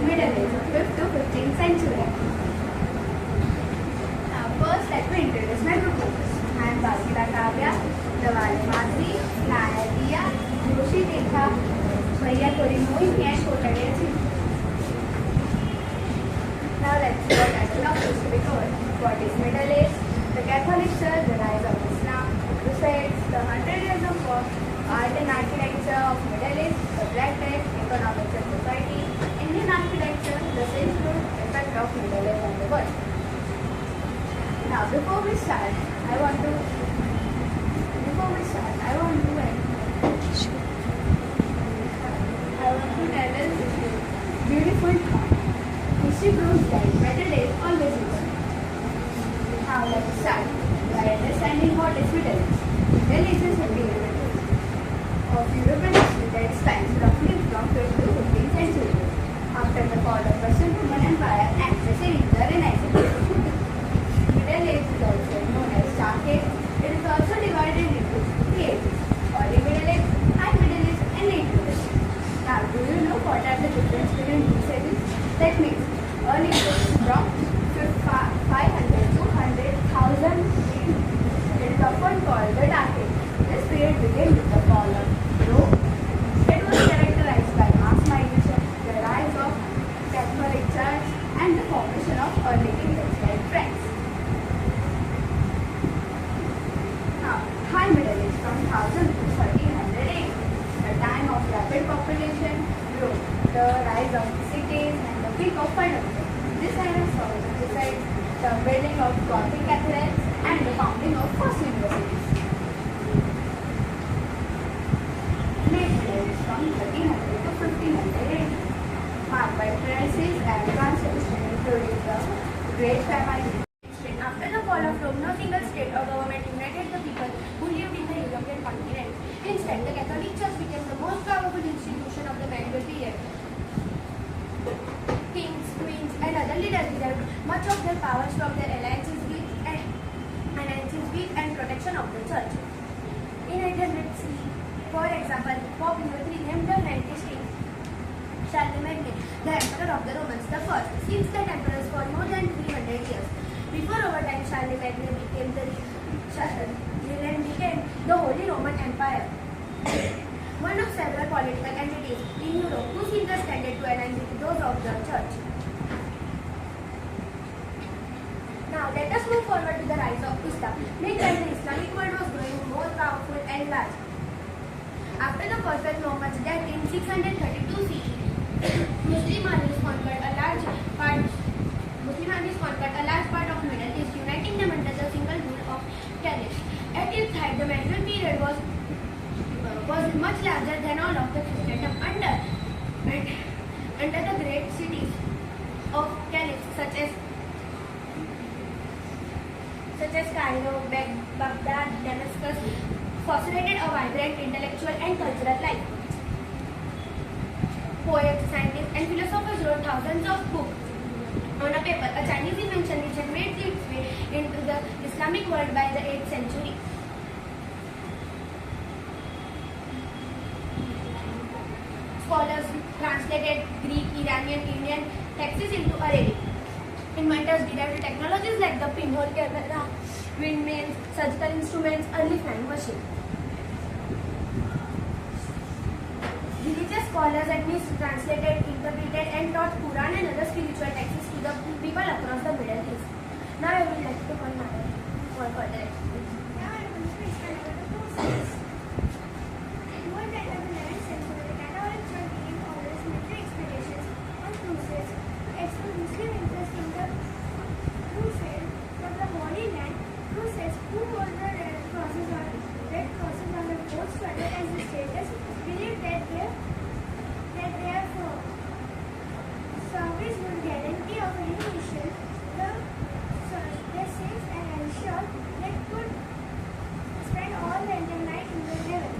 Middle Age, 5th to 15th century. Now first let me introduce my proposers. I am Basila Kavya, Dawale Madhuri, Naya Diya, Joshi Dekha, Bhaiya Kori Mohi and Kotade Singh. Now let's see what title of history covered. What is Middle Age? The Catholic Church, the rise of Islam, Crusades, the 100 Years of War, art and architecture of Middle Age, the Black Death, economics and society, Indian architecture, the Silk Road, effect of Middle Age on the world. Now before we start, I want to tell us beautiful thought. History proves that better days always return. Now let's start by understanding what is Middle Age. Middle Age is a period of European history that spans roughly from 5th to 15th century. After the fall of Western Roman Empire and the Renaissance. Middle Age is also known as Dark Age. It is also divided into three ages: Early Middle Age, High Middle Age, and Late Middle Age. Now, do you know what are the difference between these ages? That means Early Middle Age from 500 to 100,000 BC. It is often called the Dark Age. This period began with the fall of Rome. It was characterized by mass migration, the rise of Catholic Church, and the formation of early kingdoms like France. Now, High Middle Age from 1000 to 1300 AD, the time of rapid population growth, the rise of cities, and the peak of urbanism. This era saw the building of Gothic cathedrals and the founding of first universities. Late Middle Age from 1300 to 1500 AD, marked by crises and transformation, including the Great Famine. After the fall of Rome, no single state or government united the people who lived in the European continent. Instead, the Catholic Church became the most powerful institution of the medieval period. Kings, queens, and other leaders derived much of their powers from their alliances with and protection of the Church. In 803, for example, Pope Leo III named the Frankish king Charlemagne the Emperor of the Romans the first, since that emperors for more than 300 years. Before over time, Charlemagne became the Holy Roman Empire, one of several political entities in Europe whose interests tended to align with those of the Church. Now, let us move forward to the rise of Islam. Meanwhile, the Islamic world was growing more powerful and large. After the Prophet Muhammad's death in 632 CE, Muslim armies conquered a large part of Middle East, uniting them under the single rule of Caliph. At its height, the medieval period was much larger than all of the Christendom under the great cities of caliphs such as Cairo, Baghdad, Damascus, fosterated a vibrant intellectual and cultural life. Poets, scientists, and philosophers wrote thousands of books on a paper, a Chinese invention which had made its way into the Islamic world by the 8th century. Scholars translated Greek, Iranian, Indian texts into Arabic. Inventors derived technologies like the pinhole camera, windmills, surgical instruments, early flying machines. Religious scholars at least translated, interpreted, and taught Quran and other spiritual texts to the people across the Middle East. Now I would like to call Madam for further explanation. Now I will describe the process. Towards the end of the 11th century, the Catholic Church began to organize military expeditions on cruises to expel Muslim interest in the crusade from the Holy Land. Crusaders who wore the red crosses on the boats to advertise the status believed that their service would guarantee of any mission their saints and ensure they could spend all the entire night in the heaven.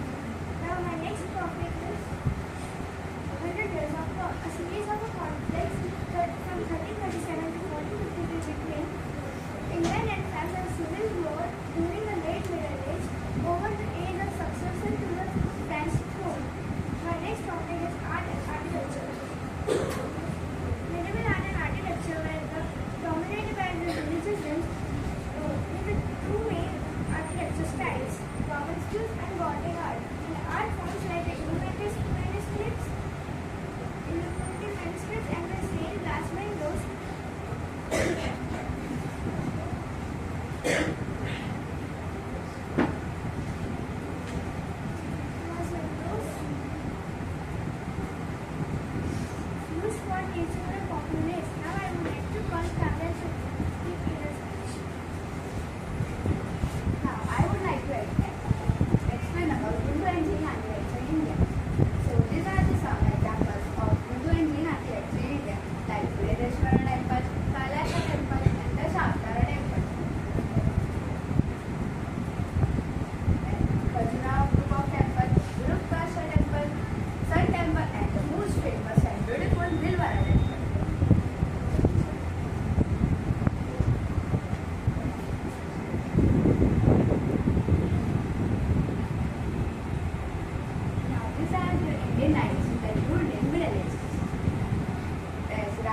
Now my next topic is 100 Years of War, a series of conflicts from 1337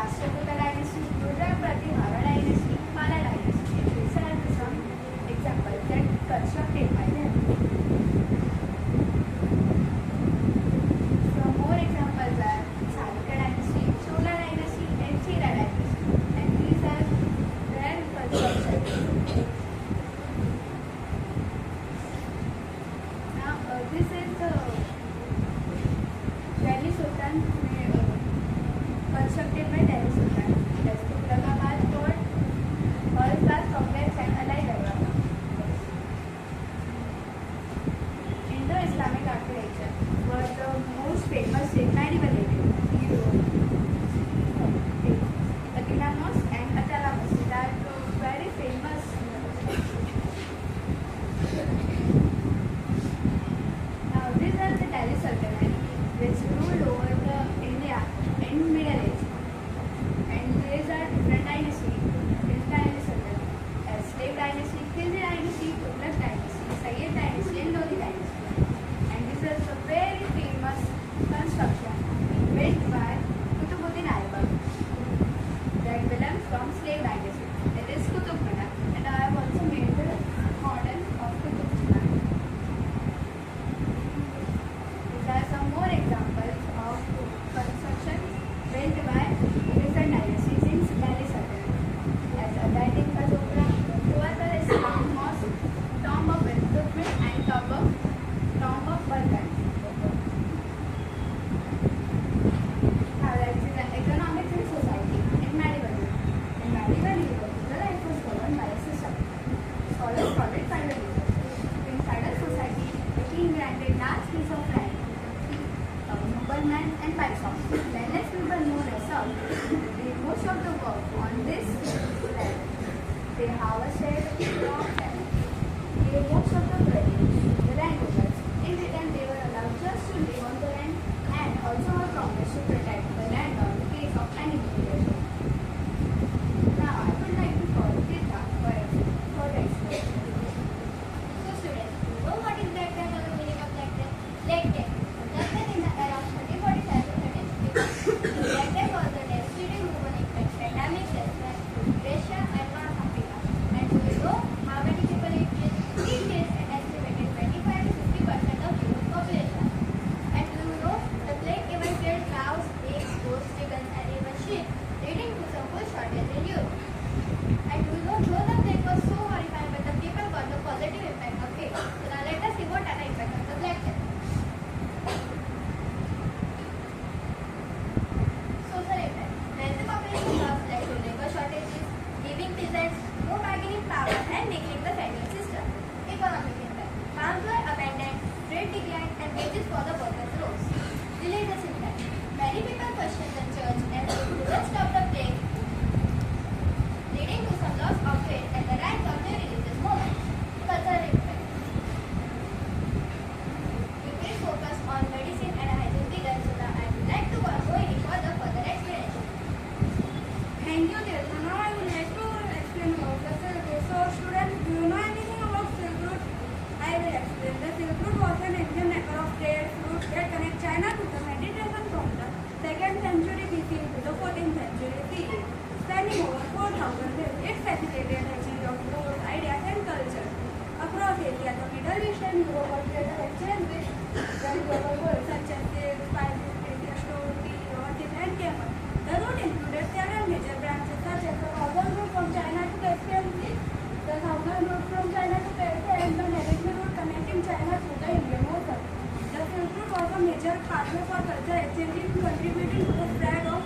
Rashtrakuta dynasty, Rudra Pratihara dynasty, Pala dynasty. These are some examples that constructed by them. Some more examples are Chalukya dynasty, Chola dynasty, and Chera dynasty. And these are their constructions. Now, this is the Delhi Sultan constructed by Delhi Sultan. That's Tughlaqabad Fort, First Class Complex, and Allied Arwah. Indo-Islamic architecture was the most famous in medieval India. The Qibla Mosque and Atala Masjid are very famous. Now, these are the Delhi Sultanate, which ruled over the India in Middle Age. And these are different dynasties. This Delhi Sultanate, Slave dynasty, Khilji dynasty, Tughlaq dynasty, Sayyid dynasty, and Lodi dynasty. And this is a very famous construction built by Qutbuddin Aibak that belongs from slave dynasty. It is Qutub Minar, and I have also made the model of Qutub Minar. These are some more examples of construction built by different dynasties in Delhi Sultanate, as Aladdin ka Chopra, Tuat al-Islam Mosque, Tomb of Iltutmish, and Tomb of Balkan. Now let's see the economics and society in medieval Europe. In medieval Europe, the life was governed by a system. Scholars call it feudalism. In feudal society, the king granted large piece of land to noblemen and patrons. Landless people known as serfs did most of the work on this land. They harvested crops and gave most of the produce to the landowners. In return, they were allowed just to live on the land and also were promised to protect the land in the case of any invasion. Now, I would like to call Tirtha for the explanation. So students, you know what is black death or the meaning of black death? Black death. Black death in the era of 1347 to 1350. Black death was the devastating bubonic pandemic that spread to Russia and North Africa. And do you know how many people it killed? It killed an estimated 25 to 50% of human population. And do you know the plague even killed cows, pigs, goats, chickens, and even sheep, leading to some food shortage in Europe. And do you know though the plague was so horrifying, but the people got the positive impact of it. So now let us see what are the impact of the black death. Social impact. Massive population loss led to labor shortages, giving peasants more bargaining power and weakening the federal system. Economic impact. Farms were abandoned, trade declined, and wages for the workers rose. Religious impact. Many people questioned the church and couldn't stop the plague, leading to some loss of faith and the rise of the religious movement. Cultural impact. Increased focus on medicine and hygiene began, so now I would like to go in for the further explanation. Thank you, Tirtha. Now I would like to explain about the Silk Road. So, students, do you know anything about Silk Road? I will explain. The Silk Road was an ancient network of trade routes that connect China to the Mediterranean from the 2nd century BC to the 14th century CE. Spanning over 4,000 years, it facilitated the exchange of goods, ideas, and culture across Asia, the Middle East, and Europe. Was greater exchange with the global world, such as silk, spices, British stone, tea, horses, and camel. The route included several major branches such as the northern route from China to Caspian Sea, the southern route from China to Persia, and the Mediterranean route connecting China to the Indian Ocean. The Silk Route was a major pathway for culture exchange, contributing to the spread of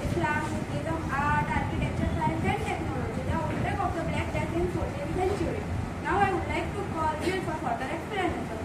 Islam, Buddhism, art, architecture, science, and technology. The outbreak of the Black Death in 14th century. Now I would like to call Jill for further explanation.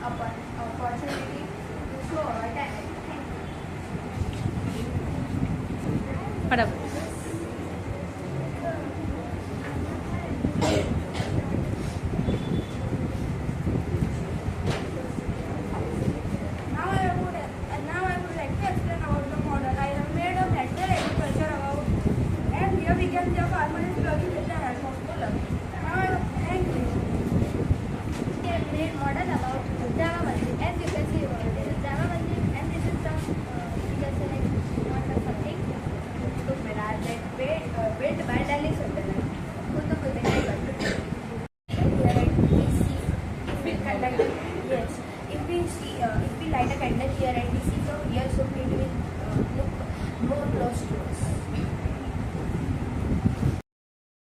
opportunity to show our talent. Thank you. फटाफट